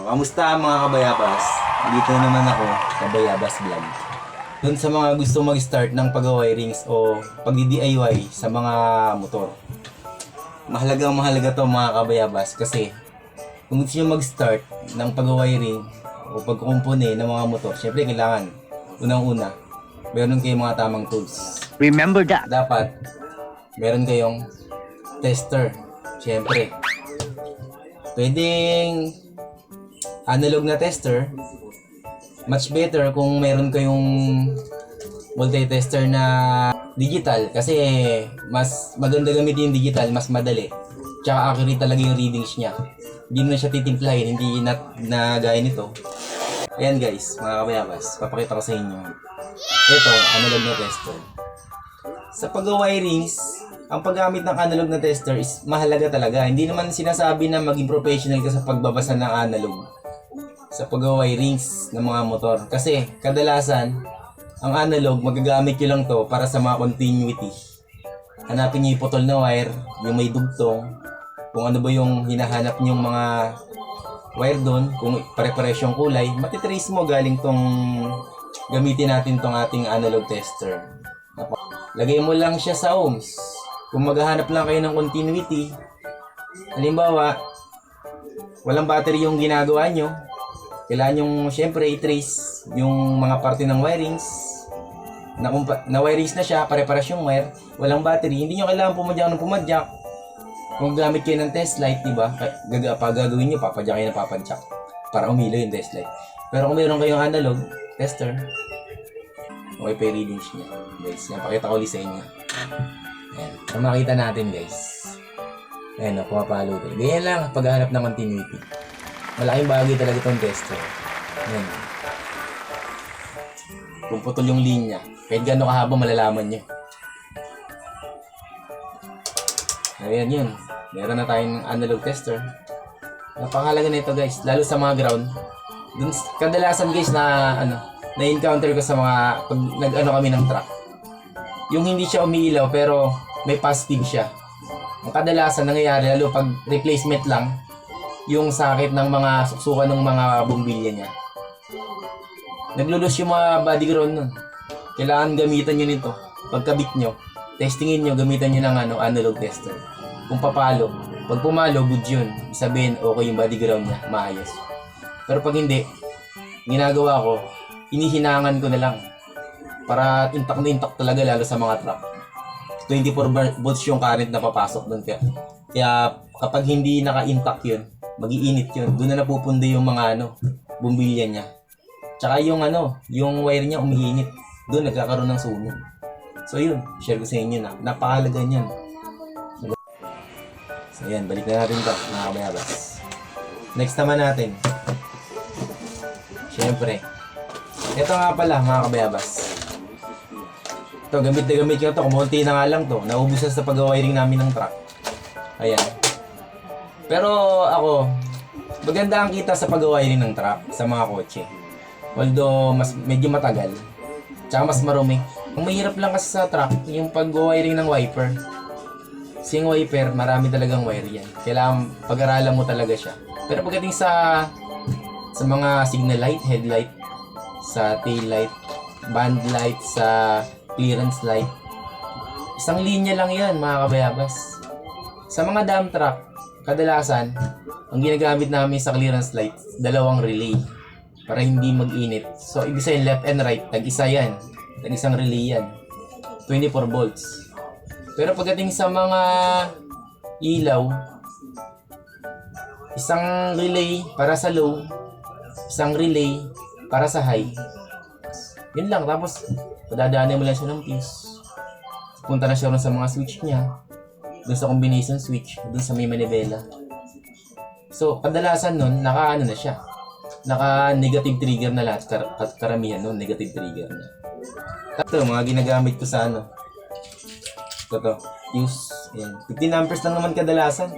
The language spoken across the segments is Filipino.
Kamusta mga kabayabas? Dito naman ako, Kabayabas Vlog. Dun sa mga gusto mag-start ng pag-wirings o pag-DIY sa mga motor. Mahalaga to mga kabayabas kasi kung gusto nyo mag-start ng pag-wiring o pagkukumpone ng mga motor, syempre kailangan unang-una, meron kayong mga tamang tools. Remember that. Dapat meron kayong tester. Syempre, pwedeng analog na tester. Much better kung meron kayong multi-tester na digital kasi mas maganda gamitin yung digital, mas madali. Tsaka accurate talaga yung readings niya. Hindi mo na siya titimplahin, hindi na gaya nito. Ayan guys, mga kabayabas, papakita ko sa inyo. Ito, analog na tester. Sa pag-wirings, ang paggamit ng analog na tester is mahalaga talaga. Hindi naman sinasabi na maging professional ka sa pagbabasa ng analog sa pag-wirings ng mga motor. Kasi kadalasan, ang analog, magagamit nyo lang to para sa mga continuity. Hanapin nyo yung putol na wire, yung may dugtong, kung ano ba yung hinahanap nyong mga wire doon, kung pare-pares yung kulay, matitrace mo galing tong gamitin natin tong ating analog tester. Lagay mo lang siya sa ohms. Kung maghahanap lang kayo ng continuity, halimbawa, walang battery yung ginagawa nyo, kailangan yung syempre i-trace yung mga parte ng wirings na wirings na siya, pare-pares yung wire, walang battery, hindi nyo kailangan pumadyak ng pumadyak. Kung gamit kayo ng test light, diba? Gagawin nyo, papadyak kayo ng papadyak para umilaw yung test light. Pero kung meron kayong analog tester, okay pa yung readings nyo. Guys, yan, pakita ko ulit sa inyo. Ayan, ang makita natin guys. Ayan, pumapalo tayo. Ganyan lang, paghahanap ng continuity. Malaking bagay talaga itong tester. Ayan. Kung putol yung linya, kahit gano'ng kahaba malalaman nyo. Ayan yun. Meron na tayong analog tester. Napakahalaga na ito guys, lalo sa mga ground. Dun, kadalasan guys na-encounter ko sa mga pag nag-ano kami ng truck. Yung hindi siya umiilaw pero may positive siya. Ang kadalasan nangyayari lalo pag replacement lang, yung sakit ng mga suksukan ng mga bumbilya niya. Naglulus yung mga body ground nun. Kailangan gamitan nyo nito. Pagkabit nyo, testingin nyo, gamitan nyo ng analog tester. Kung papalo, pag pumalo, good yun. Sabihin, okay yung body ground niya, maayos. Pero pag hindi, ginagawa ko, inihinangan ko na lang. Para intact na intact talaga lalo sa mga truck. 24 volts yung current na papasok doon. Kaya kapag hindi naka-intact yun, mag-iinit yun. Doon na napupundo yung mga bumbilya niya. Tsaka yung yung wire niya umiinit. Doon nagkakaroon ng sunog. So yun, share ko sa inyo na. Napakalaga niyan. So yan, balik na natin ito, mga kabayabas. Next naman natin. Siyempre. Ito nga pala, mga kabayabas. Ito, gamit na gamit ko ito. Kumunti na nga lang to. Naubusan sa pag-wiring namin ng truck. Ayan. Pero ako, maganda ang kita sa pag-wiring ng truck sa mga kotse. Although, medyo matagal. Tsaka mas marumi. Ang mahirap lang kasi sa truck, yung pag-wiring ng wiper. Kasi yung wiper, marami talagang wire yan. Kailangan pag-aralan mo talaga siya. Pero pagdating sa mga signal light, headlight, sa tail light, band light, sa clearance light, isang linya lang yan mga kabayabas. Sa mga dump truck, kadalasan, ang ginagamit namin sa clearance light, dalawang relay para hindi mag-init. So, ibig sabihin left and right, tag-isa yan. Tag-isang relay yan. 24 volts. Pero pagdating sa mga ilaw, isang relay para sa low, isang relay para sa high. Yun lang. Tapos, padadaanin mo lang siya ng fuse. Punta na siya rin sa mga switch niya. Doon sa combination switch. Doon sa may manivela. So, kadalasan nun, na siya. Naka-negative trigger na lahat. Karamihan nun, negative trigger na. Ito, mga ginagamit ko sa Ito, fuse. Ayan. 15 amperes lang naman kadalasan.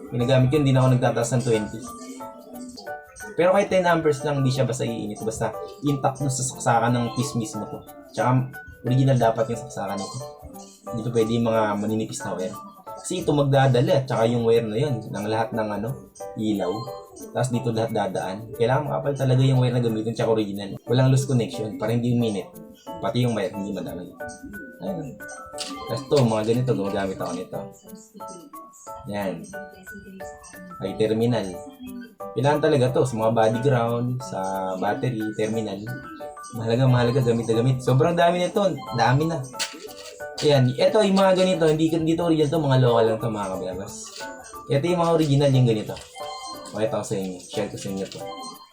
Ginagamit ko, hindi na ako nagtataas ng 20. Pero kahit 10 amperes lang, hindi siya basta iinit. Basta intact nun sa saksakan ng fuse mismo ko. Tsaka original dapat yung saksakan nito. Dito pwede yung mga maninipis na wire. Kasi ito magdadala, tsaka yung wire na yun, ng lahat ng ilaw. Tapos dito lahat dadaan. Kailangan makapal talaga yung wire na gamitin, tsaka original. Walang loose connection, para hindi uminit. Pati yung wire, hindi madamay. Ayun. Tapos ito, mga ganito, gumagamit ako nito. Yan. Ay, terminal. Kailangan talaga to sa mga body ground, sa battery, terminal. Mahalaga gamit na gamit. Sobrang dami nito, dami na. Ayan, ito yung mga ganito, hindi dito original to, mga local lang to mga kabayabas. Ito yung mga original yung ganito. Pakita ko sa inyo, share ko sa inyo to.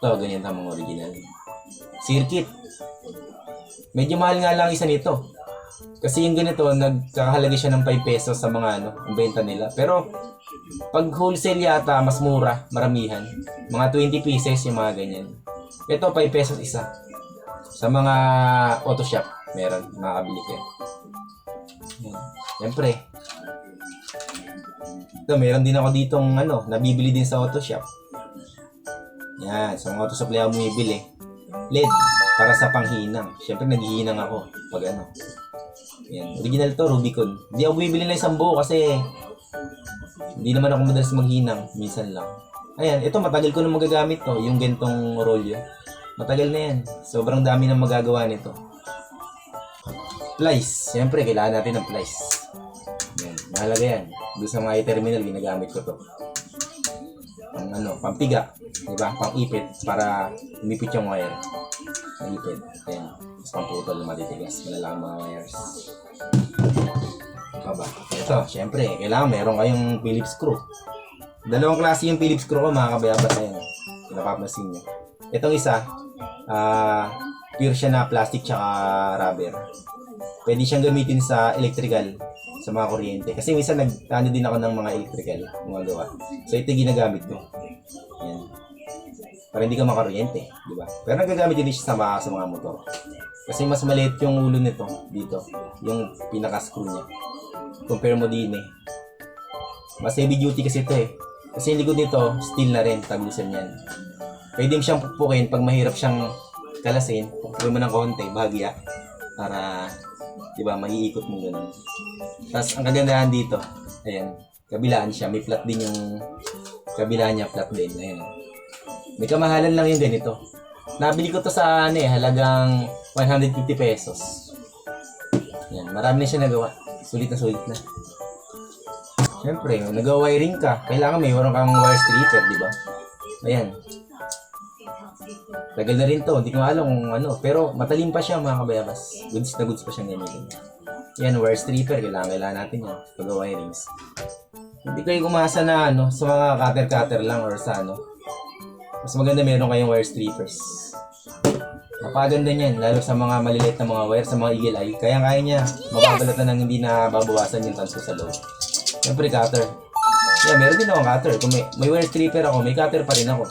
Ito, ganyan ang mga original. Circuit. Medyo mahal nga lang isa nito. Kasi yung ganito, nagkakahalaga siya ng 5 pesos sa mga ang benta nila. Pero, pag wholesale yata, mas mura, maramihan. Mga 20 pieces yung mga ganyan. Ito, 5 pesos isa. Sa mga auto shop, meron, makakabili kayo. Siyempre. Ito, meron din ako ditong nabibili din sa auto shop. Yan, sa mga auto supply ako bumibili. LED, para sa panghinang. Siyempre, naghihinang ako pag Yan, original to, Rubicon. Hindi ako bumibili na isang buo kasi hindi naman ako madalas maghinang, minsan lang. Ayan, ito matagal ko na magagamit to, yung gentong rolyo. Matagal na yan. Sobrang dami na magagawa nito. Plies. Siyempre, kailangan natin ng plies. Yan, mahalaga yan. Doon sa mga terminal, ginagamit ko to. Pampiga. Diba? Pang-ipit para umipit yung wire. Pang-ipit. Ayan. Tapos pang-putol na matitigas. Malalaking mga wires. Ito, syempre, kailangan meron kayong Phillips screw. Dalawang klase yung Phillips screw ko, mga kabayabas. Ayan. Pinapapansin nyo. Itong isa, pure siya na plastic tsaka rubber. Pwede siyang gamitin sa electrical, sa mga kuryente. Kasi minsan din ako ng mga electrical, gumagawa. So ito ginagamit ko. Ayan. Para hindi ka makakuryente, di ba? Pero nagagamit din siya sa mga motor. Kasi mas maliit yung ulo nito, dito. Yung pinaka-screw niya. Compare mo din eh. Mas heavy duty kasi ito eh. Kasi yung likod nito, steel na rin, tagusan yan. Pwede mo siyang pupukin pag mahirap siyang kalasin. Pupukin mo ng konti, bahagya. Para, di ba, maiikot mo ganun. Tapos, ang kagandahan dito, ayan, kabilaan siya. May flat din yung kabila niya, flat din. Ayan. May kamahalan lang yung ganito. Nabili ko to sa, halagang 150 pesos. Ayan, marami na siya nagawa. Sulit na. Siyempre, nag-wiring ka. Kailangan may meron kang wire stripper, di ba? Ayan. Tagal na rin to, hindi ko alam kung pero matalim pa siya mga kabayabas. Goods na goods pa siyang gamitin. Yan, wire stripper, kailangan natin yan. Pag-wirings. Hindi kayo umasa na sa mga cutter lang or sa Mas maganda meron kayong wire strippers. Napaganda niyan, lalo sa mga maliliit na mga wire, sa mga eagle eye. Kaya niya mababalatan ng hindi na babawasan yung tanso sa loob. Siyempre, cutter. Yeah, meron din akong cutter. Kung may wire stripper ako, may cutter pa rin ako.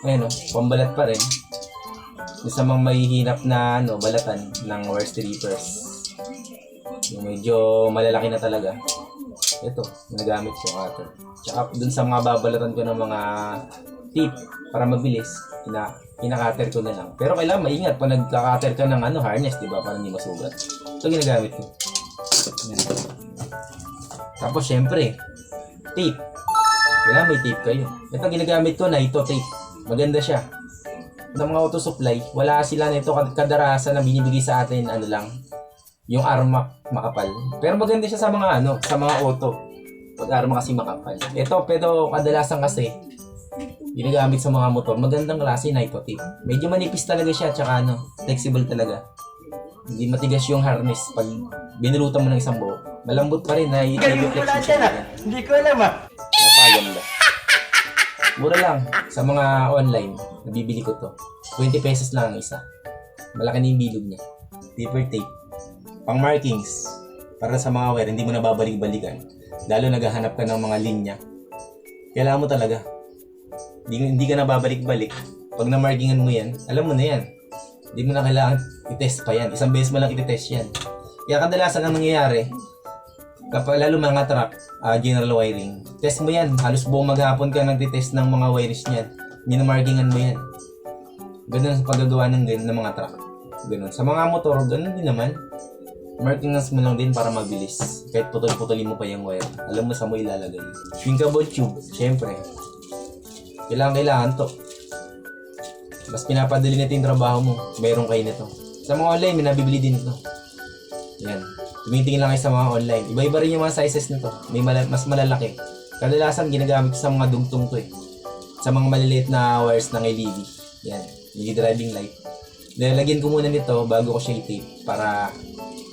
Ayun, pambalat pa rin. Sa mga mahihinap na balatan ng wire strippers. Yung medyo malalaki na talaga. Ito, ginagamit ko cutter. Tsaka dun sa mga babalatan ko ng mga tip para mabilis, kinakater ko na lang. Pero kailangan maingat pag nagkakater ka ng harness, di ba? Para hindi masugat. Ito ginagamit ko. Tapos syempre, tape. Kailangan may tape kayo. Ito ginagamit ko na ito tape. Maganda siya. Ng mga auto supply, wala sila nito kadarasan na binibigay sa atin lang, yung arma makapal. Pero maganda siya sa mga sa mga auto. Pag arma kasi makapal. Ito pero kadalasan kasi ginagamit sa mga motor, magandang klase na ito tape. Medyo manipis talaga siya tsaka flexible talaga. Hindi matigas yung harness pag binulutan mo ng isang buo. Malambot pa rin na i-flex siya. Hindi ko alam Napaganda. Mura lang sa mga online. Nabibili ko to. 20 pesos lang ang isa. Malaki na yung bilog niya. Paper tape. Pang markings. Para sa mga wire, hindi mo na babalik-balikan. Lalo naghahanap ka ng mga linya. Kailangan mo talaga. Hindi ka na babalik-balik. Pag na-markingan mo yan, alam mo na yan. Hindi mo na kailangan i-test pa yan. Isang beses mo lang i-test yan. Kaya kadalasan ang nangyayari, kapag lalo mga truck, general wiring, test mo yan. Halos buong maghapon ka nagtitest ng mga wires niyan. Minamarkingan mo yan. Ganun sa paggagawa ng mga truck. Ganun. Sa mga motor, ganun din naman. Markings mo lang din para mabilis. Kahit putol-putulin mo pa yung wire. Alam mo sa mo ilalagay. Thinkable tube, syempre. Kailangan to. Mas pinapadali nito yung trabaho mo. Meron kayo nito. Sa mga online, may nabibili din ito. Yan. Tumitingin lang kayo sa mga online. Iba-iba rin yung mga sizes nito. May mas malalaki. Kadalasan ginagamit sa mga dugtong to eh. Sa mga maliliit na wires ng LED. Yan. LED driving light. Lalagyan ko muna nito bago ko siya i-tape para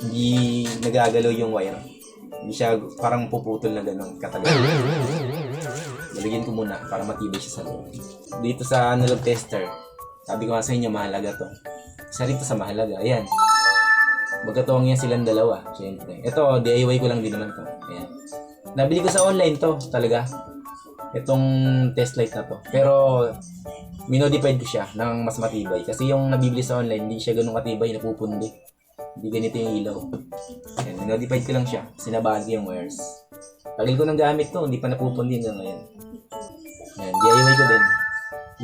hindi nagagalaw yung wire. Hindi siya parang puputol na gano'n katagal. Lalagyan ko muna para matibay siya sa loob. Dito sa analog tester, sabi ko nga sa inyo mahalaga to. Isa rin to sa mahalaga. Ayan. Magkatuwang yan silang dalawa. Siyempre. Ito, DIY ko lang din naman to. Ayan. Nabili ko sa online to talaga. Itong test light na to. Pero minodified ko siya ng mas matibay. Kasi yung nabibili sa online, hindi siya ganun katibay, napupundi. Hindi ganito yung ilaw. Ayan, minodified ko lang siya. Sinabahan ko yung wires. Tagal ko nang gamit to, hindi pa napupundi hanggang ngayon. Ayan, DIY ko din.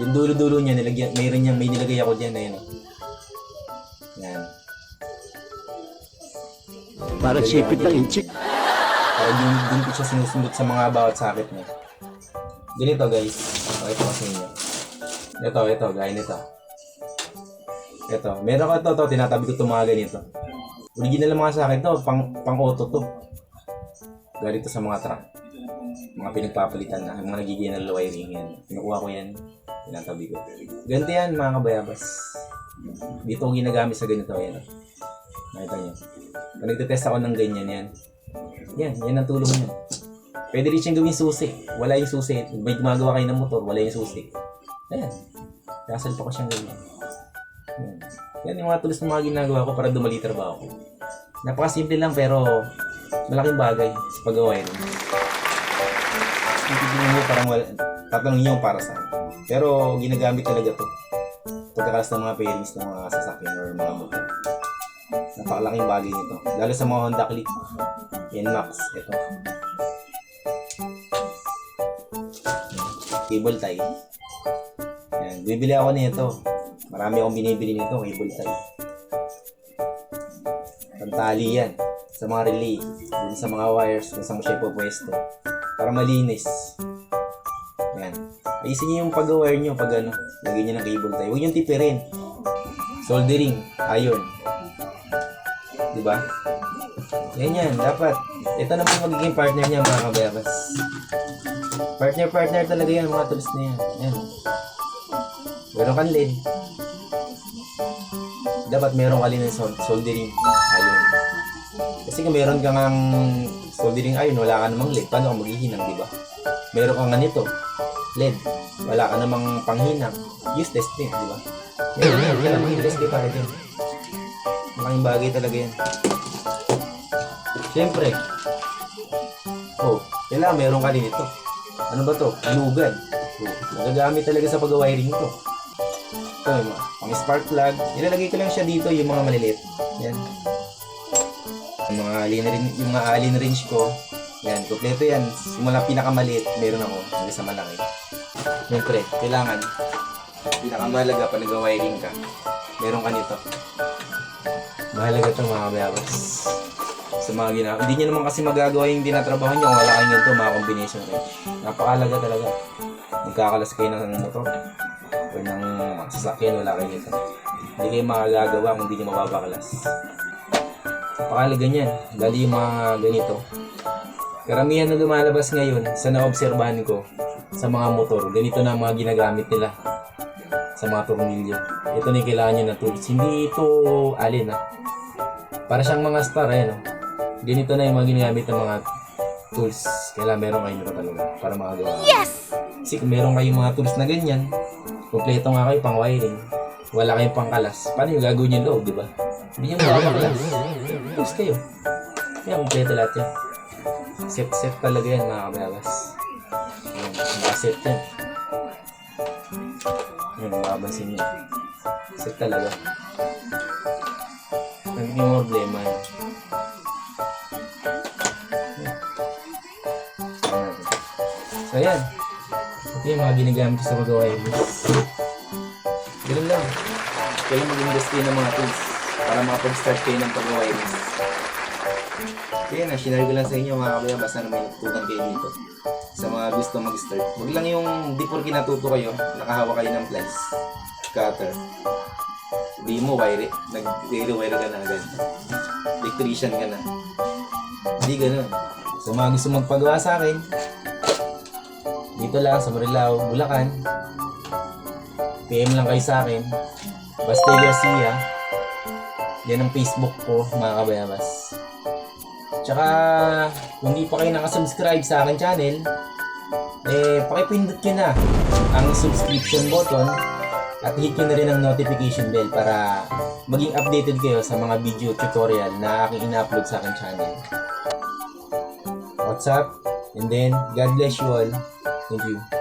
Yung dulo-dulo niya, may nilagay ako dyan. Ayan. Ayan. Para sipit ng inchik. Para din ko siya sinusundot sa mga bawat sakit niya. Ganito guys. Pakita ko sa inyo. Ito, gaya nito. Ito, meron ko ito, tinatabi ko itong mga ganito. Original mga sa akin to, pang-auto to. Ganito sa mga truck. Mga pinagpapalitan na, mga nagiging na wiring yan. Pinukuha ko yan, tinatabi ko. Ganito yan mga kabayabas. Dito ko ginagamit sa ganito. Ayan. Nakita nyo. Pag nagtitest ako ng ganyan yan. Yan ang tulong niya. Pwede rin siyang gawing susi. Wala yung susi. May gumagawa kayo ng motor, wala yung susi. Ayan. Kasal pa ko siyang ganyan. Yan yung mga tools na mga ginagawa ko para dumali trabaho ko. Napakasimple lang pero malaking bagay sa pag-wiring. Titignan mo parang tatanungin nyo para saan. Pero ginagamit talaga to. Pagkakalas ng mga pairings ng mga sasakyan or mga motor. Napakalaking bagay nito. Lalo sa mga Honda Click. NMAX. Ito. Cable tie. Yan. Bibili ako nito. Marami akong binibili nito. Cable tie. Pantali yan. Sa mga relay. Dun sa mga wires. Kung saan mo siya ipopwesto. Para malinis. Yan. Ayusin nyo yung pag-wire nyo. Pag ano. Lagyan nyo ng cable tie. Huwag yung tipirin. Soldering. Iron. Diba? Yan. Dapat. Ito na po magiging partner niya mga kabayabas. Partner talaga yan mga tools na yan. Yan. Meron kang lead. Dapat meron ka rin ng soldering iron. Kasi kung meron kang soldering iron, wala ka namang lead. Paano ka maghihinang, diba? Meron kang ganito. LED. Wala ka namang panghinang. Useless din, diba? Yan. Kailangan mag-invest kayo para din. Malaking bagay talaga yan. Siyempre. Kailangan meron ka rin ito. Ano ba to? Lugan. Magagamit talaga sa pag-wiring ito. Ito yung mga pang spark plug. Ilalagay ko lang siya dito yung mga maliliit. Yan. Yung mga allen wrench ko. Yan. Kompleto yan. Simula pinakamaliit. Meron ako. Hanggang sa malaki. Siyempre. Kailangan. Pinakamahalaga pa nag-wiring ka. Meron ka nito. Mahalaga ito mga kabayabas. Sa mga ginagawa. Hindi nyo naman kasi magagawa yung tinatrabaho nyo kung wala kayo nito mga combination wrench. Napakalaga talaga. Magkakalas kayo ng motor o ng sasakyan, wala kayo nito. Hindi kayo makagagawa kung hindi nyo mababakalas. Napakalaga niyan. Lalo yung mga ganito. Karamihan na lumalabas ngayon sa naobserbahan ko sa mga motor. Ganito na mga ginagamit nila sa mga tornilyo. Ito na yung kailangan nyo na tools. Hindi ito alin para siyang mga star. Ayan, ganito na yung mga ginagamit ng mga tools. Kailangan meron kayo nito talaga para makagawa. Yes! Kasi kung meron kayong mga tools na ganyan, kompleto nga kayo pang wiring, wala kayong pang kalas, paano yung gagawin yung loob, diba? Hindi nyo makakalas. Tools kayo. Kaya kompleto lahat yan. Set talaga yan mga kabayabas. Nakaset yan. Yan, makabansin nyo. Set talaga. Hindi yung problema yan. So ayan. Ito yung mga ginagamit sa pag-wireless. Ganun lang. Kailan mag-invest kayo ng mga tools para makapag-start kayo ng pag-wireless. So yun na, shinare ko lang sa inyo mga kabayabas na may natutunan kayo dito. Sa mga gusto mag-start. Huwag lang yung di porke natuto kayo, nakahawa kayo ng plies, cutter. Di mo wire, nag-rewire ka na agad. Electrician ka na. Hindi ganun. So mga gusto magpagawa sa akin, dito lang sa Marilao, Bulacan. PM lang kayo sa akin. Basta Garcia. Yan ang Facebook ko, mga kabayabas. Tsaka, kung hindi pa kayo nakasubscribe sa akin channel, pakipindot nyo na ang subscription button at hit nyo na rin ang notification bell para maging updated kayo sa mga video tutorial na aking ina-upload sa akin channel. What's up? And then, God bless you all. Thank you.